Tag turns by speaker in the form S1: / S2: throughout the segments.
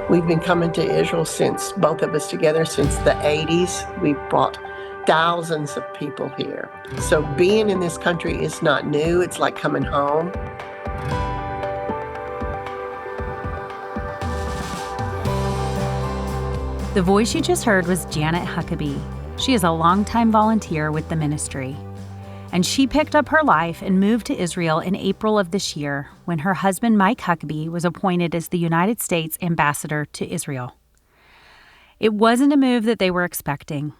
S1: We've been coming to Israel since, both of us together, since the 80s. We've brought thousands of people here. So being in this country is not new. It's like coming home.
S2: The voice you just heard was Janet Huckabee. She is a longtime volunteer with the ministry. And she picked up her life and moved to Israel in April of this year when her husband, Mike Huckabee, was appointed as the United States ambassador to Israel. It wasn't a move that they were expecting,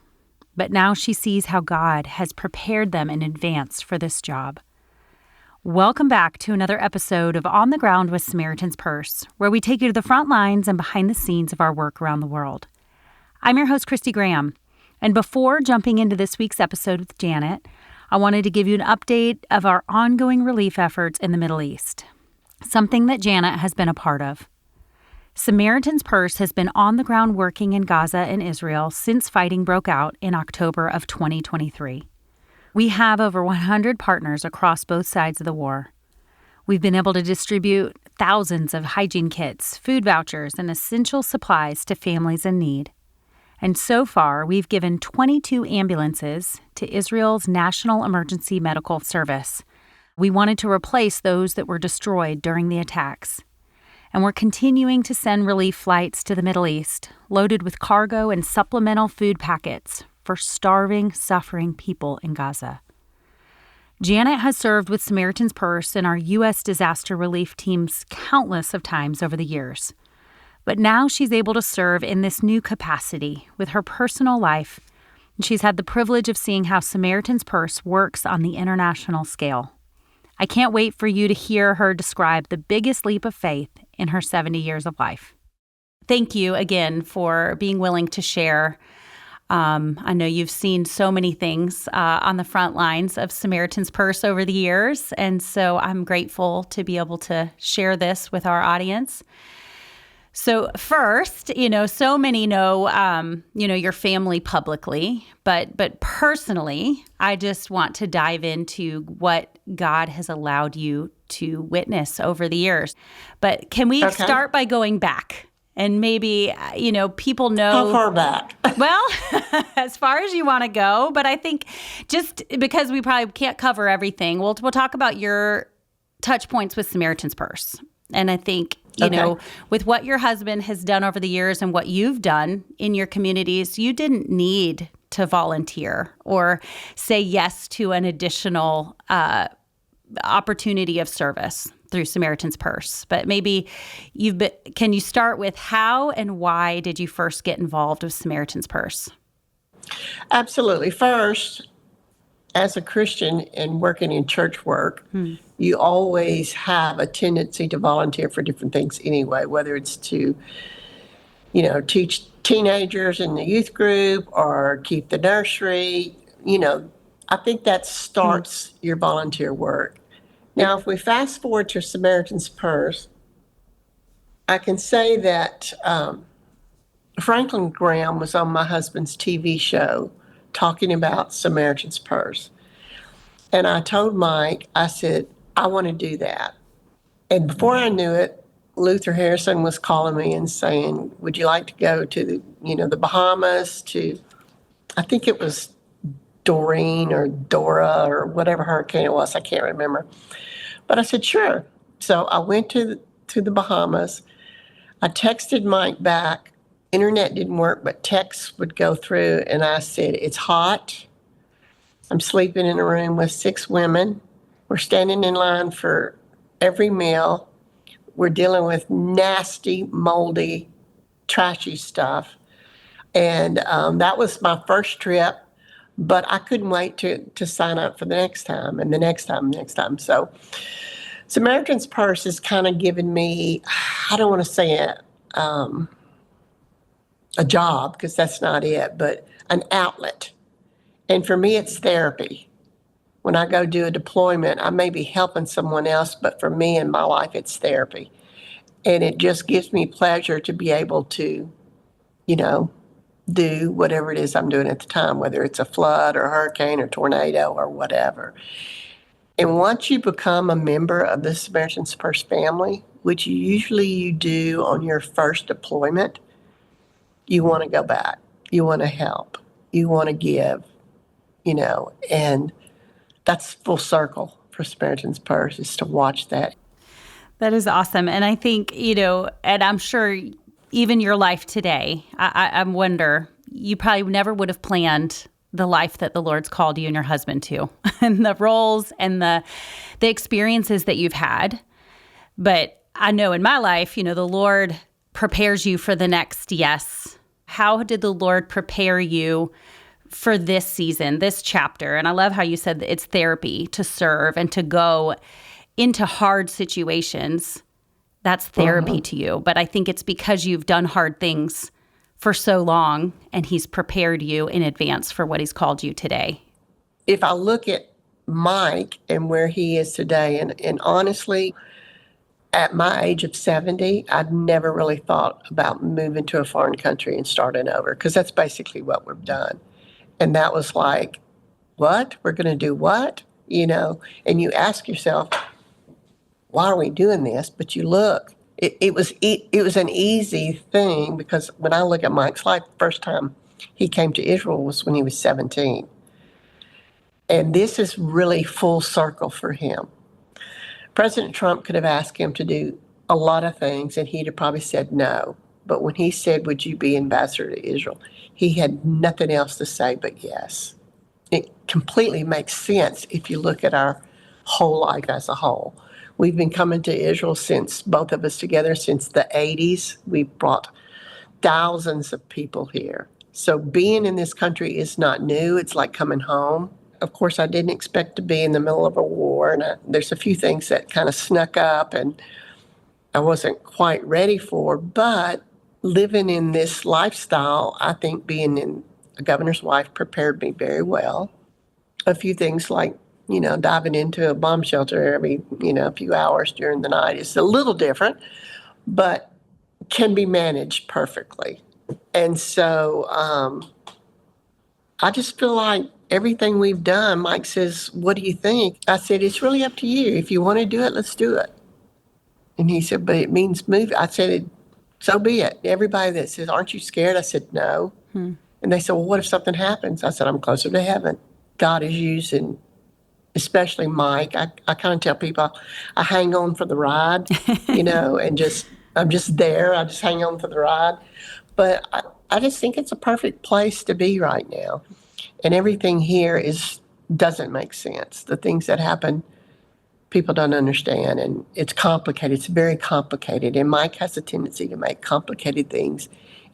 S2: but now she sees how God has prepared them in advance for this job. Welcome back to another episode of On the Ground with Samaritan's Purse, where we take you to the front lines and behind the scenes of our work around the world. I'm your host, Christy Graham, and before jumping into this week's episode with Janet, I wanted to give you an update of our ongoing relief efforts in the Middle East, something that Janet has been a part of. Samaritan's Purse has been on the ground working in Gaza and Israel since fighting broke out in October of 2023. We have over 100 partners across both sides of the war. We've been able to distribute thousands of hygiene kits, food vouchers, and essential supplies to families in need. And so far, we've given 22 ambulances to Israel's National Emergency Medical Service. We wanted to replace those that were destroyed during the attacks. And we're continuing to send relief flights to the Middle East, loaded with cargo and supplemental food packets for starving, suffering people in Gaza. Janet has served with Samaritan's Purse and our U.S. disaster relief teams countless of times over the years. But now she's able to serve in this new capacity with her personal life, and she's had the privilege of seeing how Samaritan's Purse works on the international scale. I can't wait for you to hear her describe the biggest leap of faith in her 70 years of life. Thank you again for being willing to share. I know you've seen so many things on the front lines of Samaritan's Purse over the years, and so I'm grateful to be able to share this with our audience. So first, so many know, your family publicly, but personally, I just want to dive into what God has allowed you to witness over the years. But can we start by going back? And maybe, people know.
S1: How far back?
S2: Well, as far as you want to go. But I think just because we probably can't cover everything, we'll talk about your touch points with Samaritan's Purse. And I think, with what your husband has done over the years and what you've done in your communities, you didn't need to volunteer or say yes to an additional opportunity of service through Samaritan's Purse. But maybe can you start with how and why did you first get involved with Samaritan's Purse?
S1: Absolutely. First, as a Christian and working in church work, you always have a tendency to volunteer for different things anyway, whether it's to, teach teenagers in the youth group or keep the nursery. I think that starts your volunteer work. Now, if we fast forward to Samaritan's Purse, I can say that Franklin Graham was on my husband's TV show talking about Samaritan's Purse. And I told Mike, I said, I want to do that. And before I knew it, Luther Harrison was calling me and saying, would you like to go to the Bahamas to, I think it was Doreen or Dora or whatever hurricane it was, I can't remember. But I said, sure. So I went to the Bahamas. I texted Mike back. Internet didn't work, but texts would go through. And I said, it's hot. I'm sleeping in a room with 6 women. We're standing in line for every meal. We're dealing with nasty, moldy, trashy stuff. And that was my first trip. But I couldn't wait to sign up for the next time and the next time, and the next time. So Samaritan's Purse has kind of given me, I don't want to say it, a job, because that's not it, but an outlet. And for me, it's therapy. When I go do a deployment, I may be helping someone else, but for me in my life, it's therapy. And it just gives me pleasure to be able to, do whatever it is I'm doing at the time, whether it's a flood or a hurricane or tornado or whatever. And once you become a member of the Samaritan's Purse family, which usually you do on your first deployment, you want to go back. You want to help. You want to give, and that's full circle for Samaritan's Purse, is to watch that.
S2: That is awesome. And I think, and I'm sure even your life today, I wonder, you probably never would have planned the life that the Lord's called you and your husband to, and the roles and the experiences that you've had. But I know in my life, the Lord prepares you for the next yes. How did the Lord prepare you for this season, this chapter? And I love how you said that it's therapy to serve and to go into hard situations. That's therapy to you. But I think it's because you've done hard things for so long, and he's prepared you in advance for what he's called you today.
S1: If I look at Mike and where he is today, and honestly, at my age of 70, I'd never really thought about moving to a foreign country and starting over, because that's basically what we've done. And that was like, what? We're going to do what? And you ask yourself, why are we doing this? But you look, it was an easy thing, because when I look at Mike's life, the first time he came to Israel was when he was 17. And this is really full circle for him. President Trump could have asked him to do a lot of things, and he'd have probably said no. But when he said, would you be ambassador to Israel, he had nothing else to say but yes. It completely makes sense if you look at our whole life as a whole. We've been coming to Israel since, both of us together, since the 80s. We've brought thousands of people here. So being in this country is not new. It's like coming home. Of course, I didn't expect to be in the middle of a war, and there's a few things that kind of snuck up and I wasn't quite ready for. But living in this lifestyle, I think being a governor's wife prepared me very well. A few things like, diving into a bomb shelter every, a few hours during the night is a little different, but can be managed perfectly. And so I just feel like everything we've done, Mike says, what do you think? I said, it's really up to you. If you want to do it, let's do it. And he said, but it means move. I said, so be it. Everybody that says, aren't you scared? I said, no. And they said, well, what if something happens? I said, I'm closer to heaven. God is using, especially Mike. I kind of tell people I hang on for the ride, and I'm just there. I just hang on for the ride. But I just think it's a perfect place to be right now. And everything here doesn't make sense. The things that happen, people don't understand, and it's complicated. It's very complicated. And Mike has a tendency to make complicated things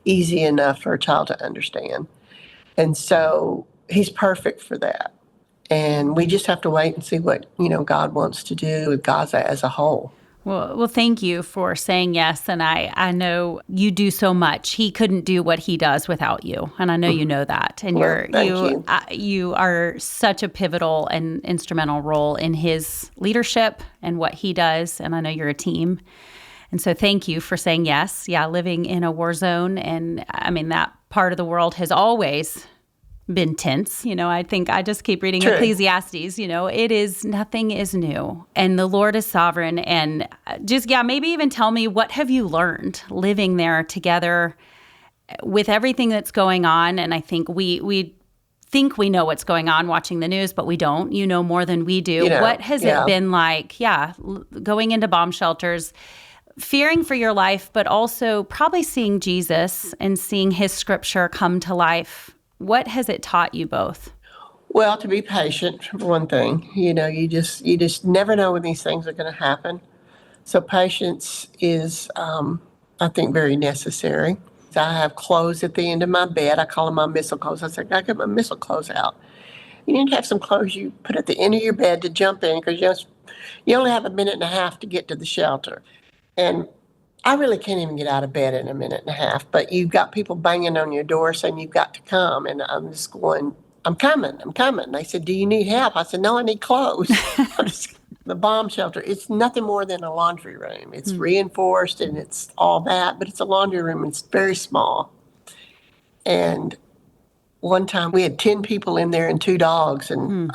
S1: easy enough for a child to understand. And so he's perfect for that. And we just have to wait and see what, God wants to do with Gaza as a whole.
S2: Well, thank you for saying yes. And I know you do so much. He couldn't do what he does without you. And I know you know that. And you are such a pivotal and instrumental role in his leadership and what he does. And I know you're a team. And so thank you for saying yes. Yeah, living in a war zone. And I mean, that part of the world has always been tense. I think I just keep reading Ecclesiastes, nothing is new, and the Lord is sovereign. And maybe even tell me, what have you learned living there together with everything that's going on? And I think we think we know what's going on watching the news, but we don't. You know more than we do. What has it been like, going into bomb shelters, fearing for your life, but also probably seeing Jesus and seeing his scripture come to life? What has it taught you both?
S1: Well, to be patient, for one thing. You just never know when these things are going to happen. So patience is, I think, very necessary. I have clothes at the end of my bed. I call them my missile clothes. I said, I got my missile clothes out. You need to have some clothes you put at the end of your bed to jump in, because you only have a minute and a half to get to the shelter. And I really can't even get out of bed in a minute and a half, but you've got people banging on your door saying you've got to come. And I'm just going, I'm coming. They said, do you need help? I said, no, I need clothes. The bomb shelter, it's nothing more than a laundry room. It's reinforced and it's all that, but it's a laundry room and it's very small. And one time we had 10 people in there and 2 dogs, and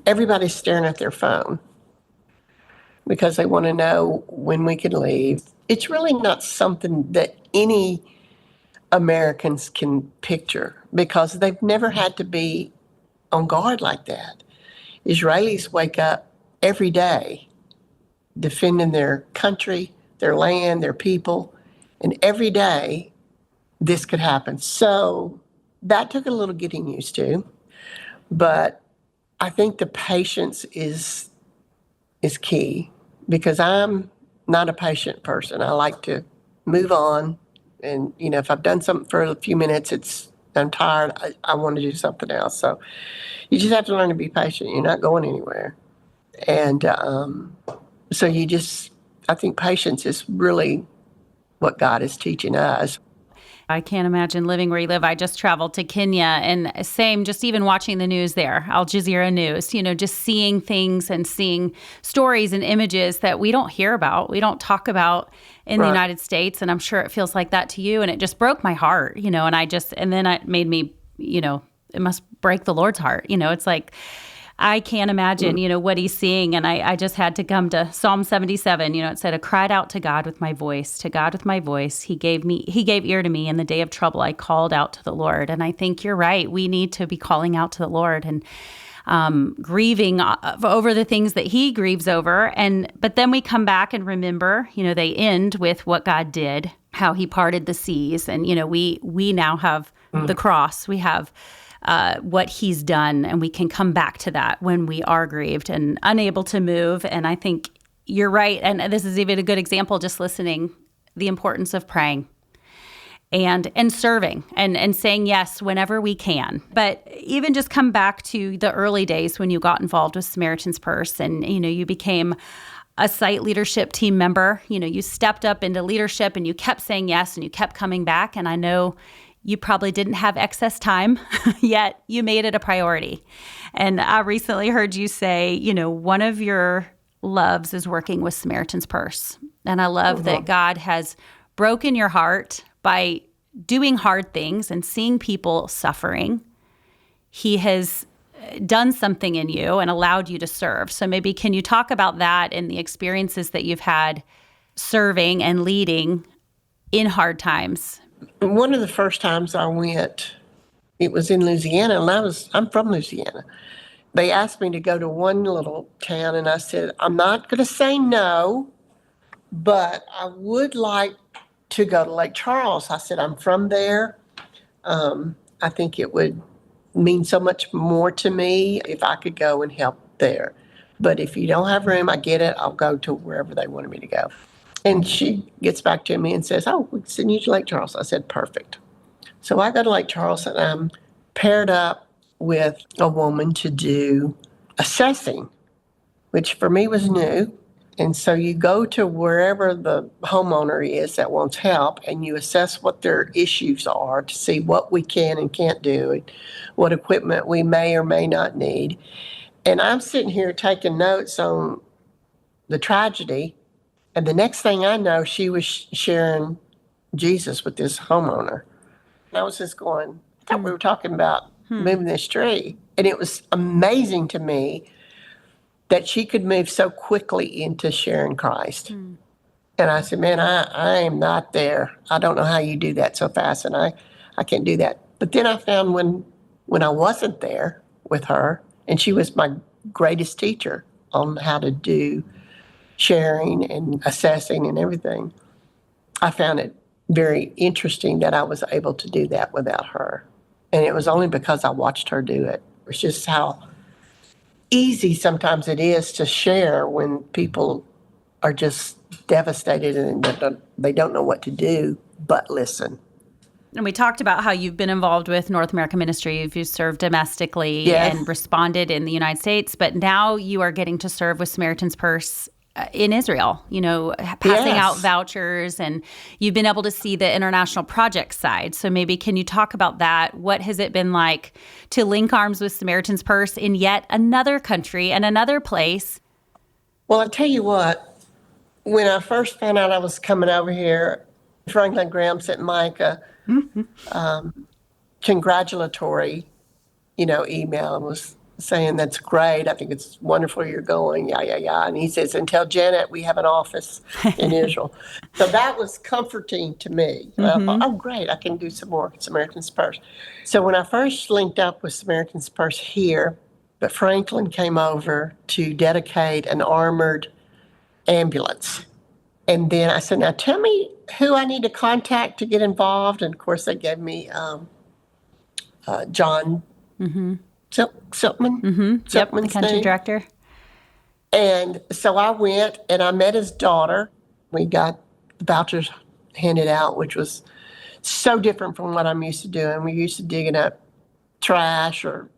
S1: everybody's staring at their phone. because they want to know when we can leave. It's really not something that any Americans can picture because they've never had to be on guard like that. Israelis wake up every day defending their country, their land, their people, and every day this could happen. So that took a little getting used to, but I think the patience is key because I'm not a patient person. I like to move on, and if I've done something for a few minutes, I'm tired. I want to do something else. So you just have to learn to be patient. You're not going anywhere, and so I think patience is really what God is teaching us.
S2: I can't imagine living where you live. I just traveled to Kenya, and same, just even watching the news there, Al Jazeera News, just seeing things and seeing stories and images that we don't hear about, we don't talk about in the United States. And I'm sure it feels like that to you. And it just broke my heart, and then it made me, it must break the Lord's heart. It's like, I can't imagine, what he's seeing. And I just had to come to Psalm 77. It said, I cried out to God with my voice, to God with my voice. He gave ear to me in the day of trouble. I called out to the Lord. And I think you're right. We need to be calling out to the Lord and grieving over the things that he grieves over. But then we come back and remember, they end with what God did, how he parted the seas. And, we now have the cross. We have what he's done, and we can come back to that when we are grieved and unable to move. And I think you're right. And this is even a good example, just listening, the importance of praying and serving and saying yes whenever we can. But even just come back to the early days when you got involved with Samaritan's Purse and, you became a site leadership team member. You stepped up into leadership and you kept saying yes and you kept coming back. And I know you probably didn't have excess time, yet you made it a priority. And I recently heard you say, one of your loves is working with Samaritan's Purse. And I love that God has broken your heart by doing hard things and seeing people suffering. He has done something in you and allowed you to serve. So maybe can you talk about that and the experiences that you've had serving and leading in hard times?
S1: One of the first times I went, it was in Louisiana, and I'm from Louisiana. They asked me to go to one little town, and I said, I'm not going to say no, but I would like to go to Lake Charles. I said, I'm from there. I think it would mean so much more to me if I could go and help there. But if you don't have room, I get it. I'll go to wherever they wanted me to go. And she gets back to me and says, oh, we can send you to Lake Charles. I said, perfect. So I go to Lake Charles, and I'm paired up with a woman to do assessing, which for me was new. And so you go to wherever the homeowner is that wants help, and you assess what their issues are to see what we can and can't do, and what equipment we may or may not need. And I'm sitting here taking notes on the tragedy. And the next thing I know, she was sharing Jesus with this homeowner. And I was just going, I thought we were talking about moving this tree. And it was amazing to me that she could move so quickly into sharing Christ. And I said, man, I am not there. I don't know how you do that so fast, and I can't do that. But then I found when I wasn't there with her, and she was my greatest teacher on how to do sharing and assessing and everything, I found it very interesting that I was able to do that without her. And it was only because I watched her do it. It's just how easy sometimes it is to share when people are just devastated and they don't know what to do but listen.
S2: And we talked about how you've been involved with North American ministry. You've served domestically and responded in the United States, but now you are getting to serve with Samaritan's Purse in Israel, passing out vouchers, and you've been able to see the international project side. So maybe can you talk about that? What has it been like to link arms with Samaritan's Purse in yet another country and another place?
S1: Well, I tell you what, when I first found out I was coming over here, Franklin Graham sent Mike a congratulatory, email, and was saying, that's great. I think it's wonderful you're going. Yeah, yeah, yeah. And he says, and tell Janet we have an office in Israel. So that was comforting to me. And I thought, oh, great, I can do some more Samaritan's Purse. So when I first linked up with Samaritan's Purse here, but Franklin came over to dedicate an armored ambulance. And then I said, now tell me who I need to contact to get involved. And of course, they gave me John Siltman.
S2: Yep, the
S1: Siltman's
S2: country
S1: name.
S2: director.
S1: And so I went and I met his daughter. We got the vouchers handed out, which was so different from what I'm used to doing. We're used to digging up trash or,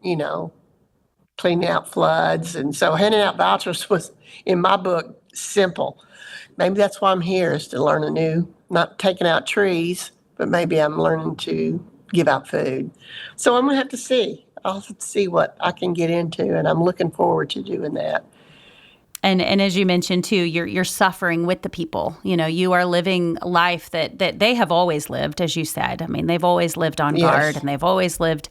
S1: cleaning out floods. And so handing out vouchers was, in my book, simple. Maybe that's why I'm here, is to learn not taking out trees, but maybe I'm learning to give out food. So I'm going to have to see. I'll have to see what I can get into, and I'm looking forward to doing that.
S2: And as you mentioned too, you're suffering with the people. You are living life that they have always lived, as you said. I mean, they've always lived on guard, and they've always lived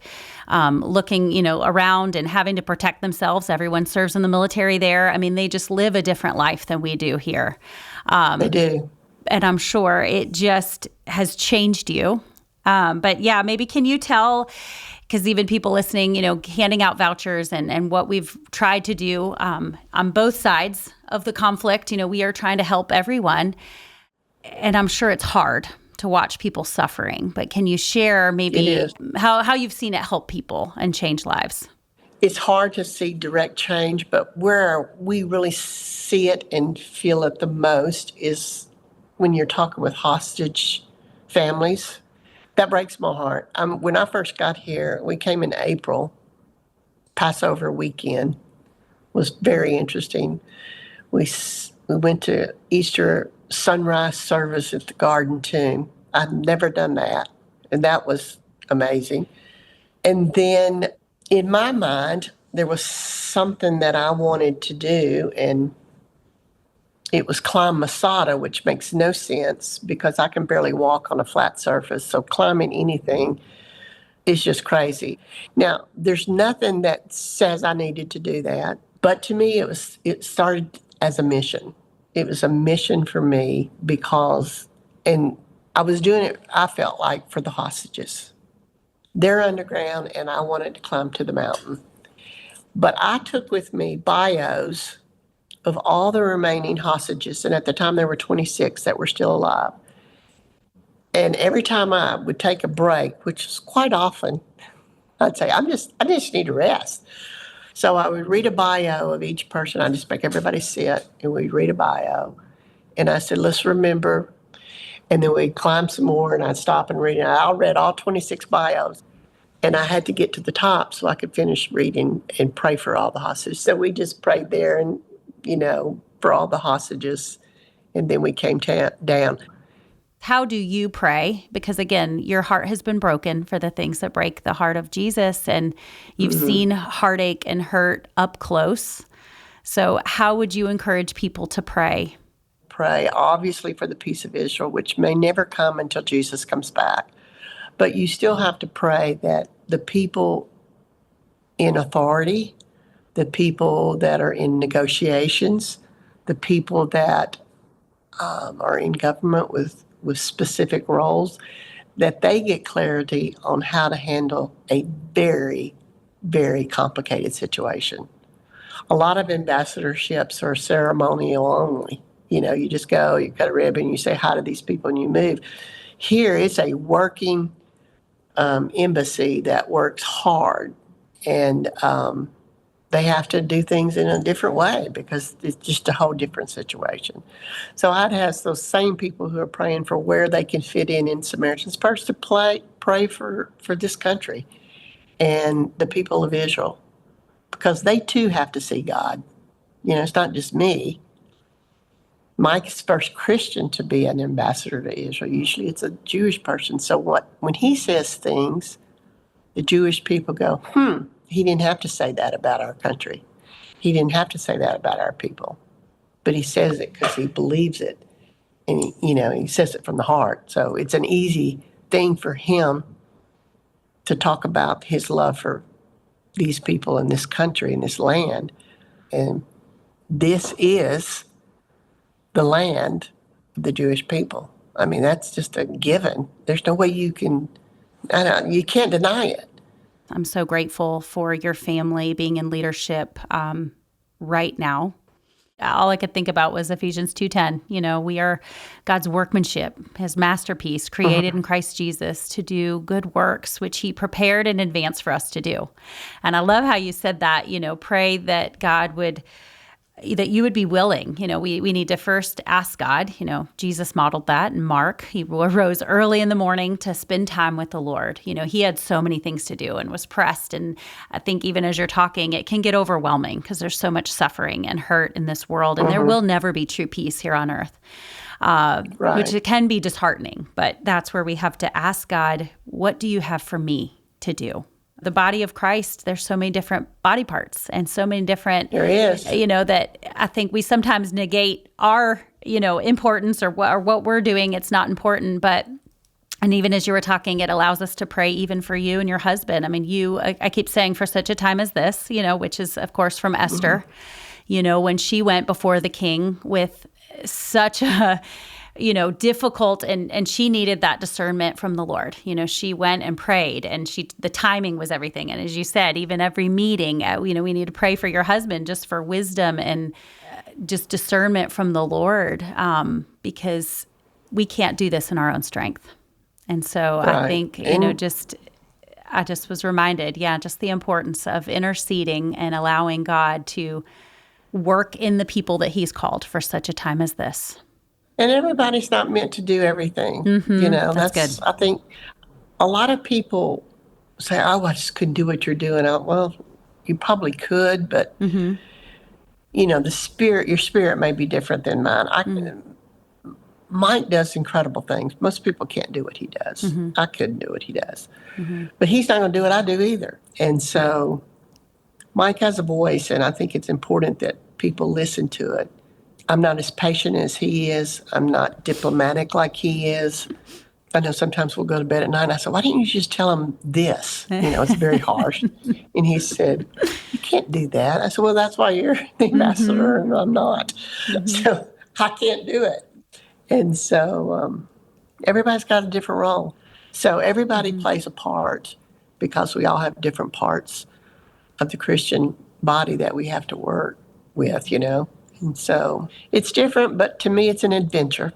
S2: looking, around and having to protect themselves. Everyone serves in the military there. I mean, they just live a different life than we do here.
S1: They do.
S2: And I'm sure it just has changed you. But yeah, maybe can you tell, because even people listening, handing out vouchers and what we've tried to do on both sides of the conflict, we are trying to help everyone. And I'm sure it's hard to watch people suffering. But can you share maybe how you've seen it help people and change lives?
S1: It's hard to see direct change, but where we really see it and feel it the most is when you're talking with hostage families. That breaks my heart. When I first got here, we came in April. Passover weekend was very interesting. We went to Easter sunrise service at the Garden Tomb. I've never done that, and that was amazing. And then in my mind, there was something that I wanted to do, and it was climb Masada, which makes no sense because I can barely walk on a flat surface. So climbing anything is just crazy. Now, there's nothing that says I needed to do that. But to me, it started as a mission. It was a mission for me because, and I was doing it, I felt like, for the hostages. They're underground, and I wanted to climb to the mountain. But I took with me bios of all the remaining hostages, and at the time there were 26 that were still alive. And every time I would take a break, which is quite often, I'd say, I just need a rest. So I would read a bio of each person. I just make everybody sit, and we'd read a bio. And I said, let's remember. And then we'd climb some more, and I'd stop and read. And I read all 26 bios. And I had to get to the top so I could finish reading and pray for all the hostages. So we just prayed there and, for all the hostages. And then we came down.
S2: How do you pray? Because again, your heart has been broken for the things that break the heart of Jesus, and you've seen heartache and hurt up close. So how would you encourage people to pray?
S1: Pray, obviously, for the peace of Israel, which may never come until Jesus comes back. But you still have to pray that the people in authority, the people that are in negotiations, the people that are in government with specific roles, that they get clarity on how to handle a very, very complicated situation. A lot of ambassadorships are ceremonial only. You just go, you cut a ribbon, you say hi to these people, and you move. Here, it's a working embassy that works hard, and they have to do things in a different way because it's just a whole different situation. So I'd ask those same people who are praying for where they can fit in Samaritan's Purse to pray for this country and the people of Israel, because they too have to see God. It's not just me. Mike's first Christian to be an ambassador to Israel. Usually it's a Jewish person. So when he says things, the Jewish people go, he didn't have to say that about our country. He didn't have to say that about our people. But he says it because he believes it. And he says it from the heart. So it's an easy thing for him to talk about his love for these people in this country, in this land. And this is the land of the Jewish people. I mean, that's just a given. There's no way you can, you can't deny it.
S2: I'm so grateful for your family being in leadership right now. All I could think about was Ephesians 2:10. We are God's workmanship, his masterpiece, created in Christ Jesus to do good works, which he prepared in advance for us to do. And I love how you said that, pray that that you would be willing. We need to first ask God. Jesus modeled that in Mark. He arose early in the morning to spend time with the Lord. He had so many things to do and was pressed. And I think even as you're talking, it can get overwhelming because there's so much suffering and hurt in this world. And there will never be true peace here on earth, which it can be disheartening. But that's where we have to ask God, what do you have for me to do? The body of Christ, there's so many different body parts and so many different,
S1: there is.
S2: That I think we sometimes negate our, importance or what we're doing. It's not important, and even as you were talking, it allows us to pray even for you and your husband. I mean, I keep saying for such a time as this, which is of course from Esther, when she went before the king with such a, difficult, and she needed that discernment from the Lord. She went and prayed, and the timing was everything. And as you said, even every meeting, we need to pray for your husband just for wisdom and just discernment from the Lord, because we can't do this in our own strength. And so I think, I just was reminded, just the importance of interceding and allowing God to work in the people that he's called for such a time as this.
S1: And everybody's not meant to do everything.
S2: That's good.
S1: I think a lot of people say, "Oh, I just couldn't do what you're doing." Well, you probably could, but your spirit may be different than mine. Mike does incredible things. Most people can't do what he does. I couldn't do what he does, but he's not going to do what I do either. And so, Mike has a voice, and I think it's important that people listen to it. I'm not as patient as he is. I'm not diplomatic like he is. I know sometimes we'll go to bed at night and I said, "Why didn't you just tell him this?" It's very harsh. And he said, "You can't do that." I said, "Well, that's why you're the ambassador and I'm not." So I can't do it. And so everybody's got a different role. So everybody plays a part because we all have different parts of the Christian body that we have to work with, And so it's different, but to me, it's an adventure.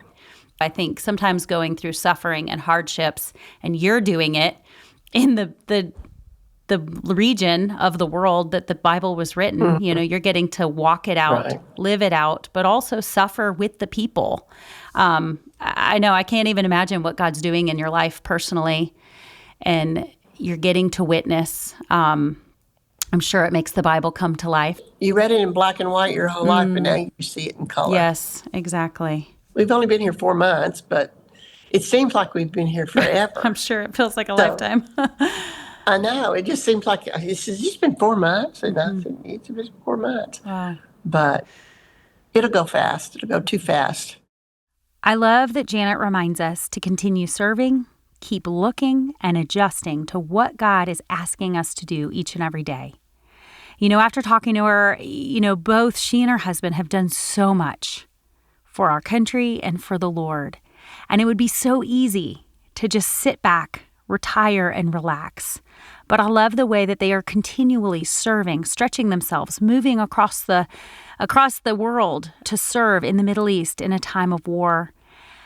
S2: I think sometimes going through suffering and hardships, and you're doing it in the region of the world that the Bible was written, you're getting to walk it out, live it out, but also suffer with the people. I know I can't even imagine what God's doing in your life personally, and you're getting to witness. I'm sure it makes the Bible come to life.
S1: You read it in black and white your whole life, but now you see it in color.
S2: Yes, exactly.
S1: We've only been here 4 months, but it seems like we've been here forever.
S2: I'm sure it feels like a lifetime.
S1: I know. It just seems like it's just been 4 months. And I said, it's been 4 months.
S2: Wow.
S1: But it'll go fast. It'll go too fast.
S2: I love that Janet reminds us to continue serving, keep looking, and adjusting to what God is asking us to do each and every day. After talking to her, both she and her husband have done so much for our country and for the Lord. And it would be so easy to just sit back, retire, and relax. But I love the way that they are continually serving, stretching themselves, moving across the world to serve in the Middle East in a time of war.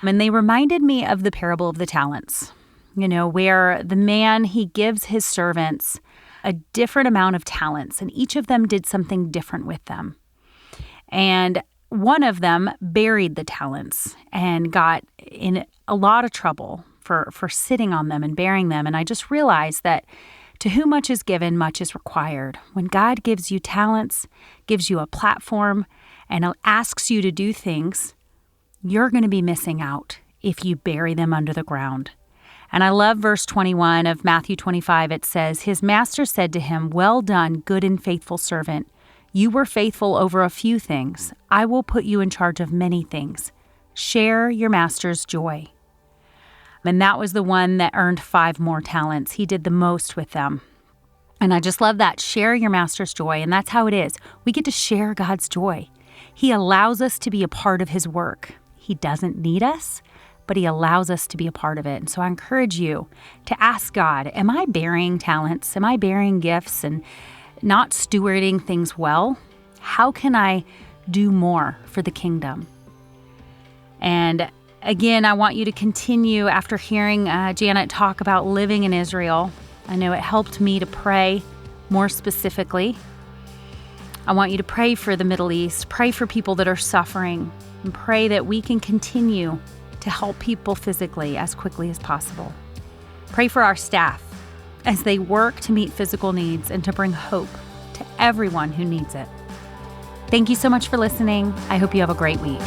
S2: And they reminded me of the parable of the talents, where the man, he gives his servants a different amount of talents, and each of them did something different with them. And one of them buried the talents and got in a lot of trouble for sitting on them and bearing them. And I just realized that to whom much is given, much is required. When God gives you talents, gives you a platform, and asks you to do things, you're going to be missing out if you bury them under the ground. And I love verse 21 of Matthew 25. It says, "His master said to him, 'Well done, good and faithful servant. You were faithful over a few things. I will put you in charge of many things. Share your master's joy.'" And that was the one that earned 5 more talents. He did the most with them. And I just love that. Share your master's joy. And that's how it is. We get to share God's joy. He allows us to be a part of his work. He doesn't need us, but he allows us to be a part of it. And so I encourage you to ask God, am I bearing talents? Am I bearing gifts and not stewarding things well? How can I do more for the kingdom? And again, I want you to continue after hearing Janet talk about living in Israel. I know it helped me to pray more specifically. I want you to pray for the Middle East, pray for people that are suffering, and pray that we can continue to help people physically as quickly as possible. Pray for our staff as they work to meet physical needs and to bring hope to everyone who needs it. Thank you so much for listening. I hope you have a great week.